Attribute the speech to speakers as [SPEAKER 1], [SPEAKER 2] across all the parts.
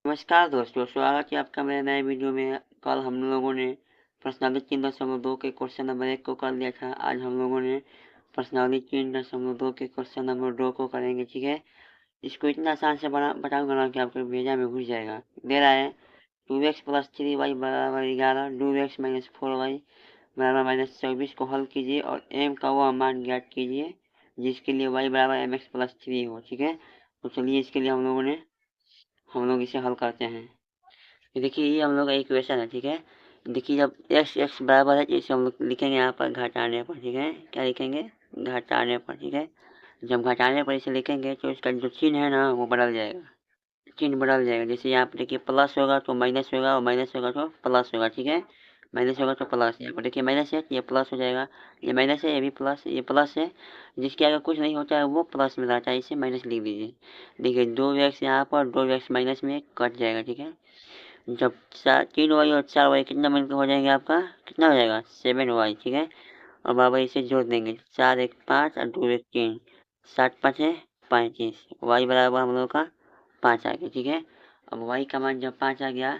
[SPEAKER 1] नमस्कार दोस्तों, स्वागत है आपका मेरे नए वीडियो में। कल हम लोगों ने प्रश्नावली 3.2 के क्वेश्चन नंबर 1 को कर लिया था। आज हम लोगों ने प्रश्नावली 3.2 के क्वेश्चन नंबर 2 को करेंगे। ठीक है, इसको इतना आसान से बताऊंगा ना कि आपके भेजा में घुस जाएगा। दे रहा है 2x प्लस 3y बराबर 11, 2x माइनस 4y बराबर माइनस 24 को हल कीजिए और m का वह मान ज्ञात कीजिए जिसके लिए y बराबर mx प्लस 3 हो। ठीक है, तो चलिए इसके लिए हम लोग इसे हल करते हैं। ये देखिए, ये हम लोग का इक्वेशन है। ठीक है, देखिए जब x बराबर है तो इसे हम लोग लिखेंगे यहाँ पर घटाने पर। ठीक है, क्या लिखेंगे? घटाने पर। ठीक है, जब घटाने पर इसे लिखेंगे तो इसका जो चिन्ह है ना वो बदल जाएगा। चिन्ह बदल जाएगा। जैसे यहाँ पर देखिए प्लस होगा तो माइनस होगा और माइनस होगा तो प्लस होगा। ठीक है, माइनस होगा तो प्लस। यहाँ पर देखिए माइनस है, ये प्लस हो जाएगा। ये माइनस है, ये भी प्लस, ये प्लस है। जिसके आगे कुछ नहीं होता है वो प्लस में रहता है, इसे माइनस लिख दीजिए। देखिए 2x यहाँ पर 2x माइनस में कट जाएगा। ठीक है, जब 3y और 4y कितना मिलकर हो जाएंगे आपका? कितना हो जाएगा? 7y। ठीक है, और बराबर इसे जोड़ देंगे। 4 1 5 और 2 1 3, 7 5 है 35। y बराबर हम लोग का 5 आ गया। ठीक है, अब y का मान जब 5 आ गया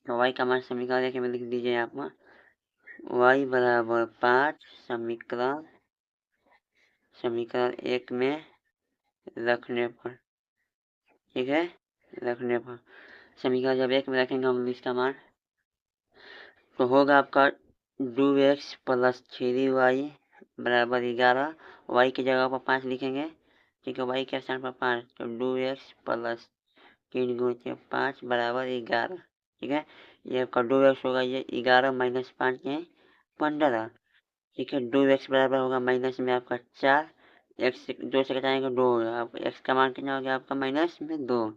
[SPEAKER 1] तो y का मान समीकरण लेके में लिख दीजिए यहाँ पर। y बराबर 5 समीकरण समीकरण 1 में रखने पर। ठीक है, रखने पर समीकरण जब 1 में रखेंगे हम इसका मान तो होगा आपका 2x प्लस 3y बराबर 11। y की जगह पर 5 लिखेंगे। ठीक है, y के स्थान पर 5 तो 2x प्लस 3 गुणित 5 बराबर 11। ठीक है, ये आपका 2x होगा, ये 11 माइनस 5 है 15। ठीक है, 2x बराबर होगा माइनस में आपका 4, x 2 से घटाएंगे 2 होगा। आप x का मान कितना हो गया आपका? माइनस में 2।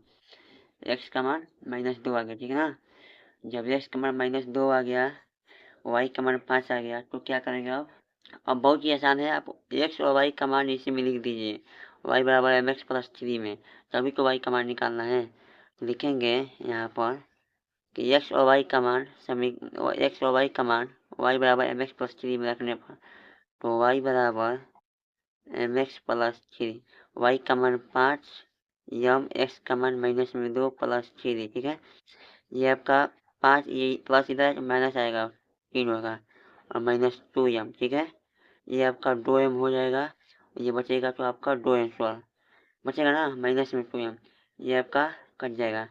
[SPEAKER 1] x का मान माइनस 2 आ गया। ठीक है ना, जब x का मान माइनस 2 आ गया, y का मान 5 आ गया तो क्या करेंगे अब? बहुत ही आसान है, आप x और y का मान इसी में लिख दीजिए। y बराबर mx प्लस 3 में तभी तो y का मान निकालना है। लिखेंगे यहाँ पर कि x और y का मान x और y का मान y बराबर mx प्लस 3 में रखने पर तो y बराबर mx प्लस 3, y का मान 5, x का मान माइनस में 2 प्लस 3। ठीक है, ये आपका 5, ये प्लस इधर माइनस आएगा 3 होगा और माइनस 2m। ठीक है, ये आपका 2m हो जाएगा। ये बचेगा तो आपका 2m स्क्वायर बचेगा ना, माइनस में 2m, ये आपका कट जाएगा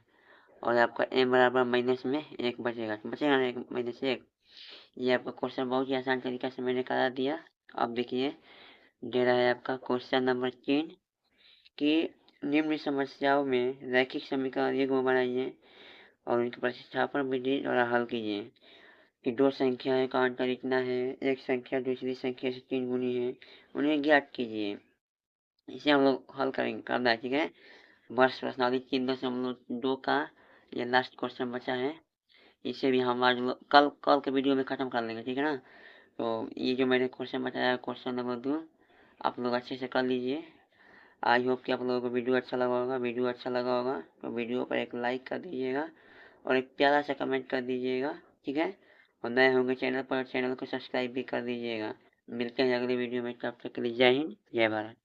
[SPEAKER 1] और आपका m बराबर माइनस में 1 बचेगा ना, 1 माइनस 1। ये आपका क्वेश्चन बहुत ही आसान तरीके से मैंने करा दिया। अब देखिए, दे रहा है आपका क्वेश्चन नंबर 3 कि निम्न समस्याओं में रैखिक समीकरण एक बनाइए और उनके प्रतिस्थापन विधि द्वारा हल कीजिए कि दो संख्याएं का अंतर इतना है, एक संख्या दूसरी संख्या से 3 गुनी है, उन्हें ज्ञात कीजिए। इसे हम लोग हल करना है। ठीक है, वर्ष प्रश्नावली 3.2 का ये लास्ट क्वेश्चन बचा है। इसे भी हम आज कल कल के वीडियो में ख़त्म कर लेंगे। ठीक है ना, तो ये जो मैंने क्वेश्चन बताया क्वेश्चन नंबर 2 आप लोग अच्छे से कर लीजिए। आई होप कि आप लोगों को वीडियो अच्छा लगा होगा। वीडियो अच्छा लगा होगा तो वीडियो पर एक लाइक कर दीजिएगा और एक प्यारा सा कमेंट कर दीजिएगा। ठीक है, और नए होंगे चैनल पर, चैनल को सब्सक्राइब भी कर दीजिएगा। मिलते हैं अगले वीडियो में, तब तक के लिए जय हिंद, जय भारत।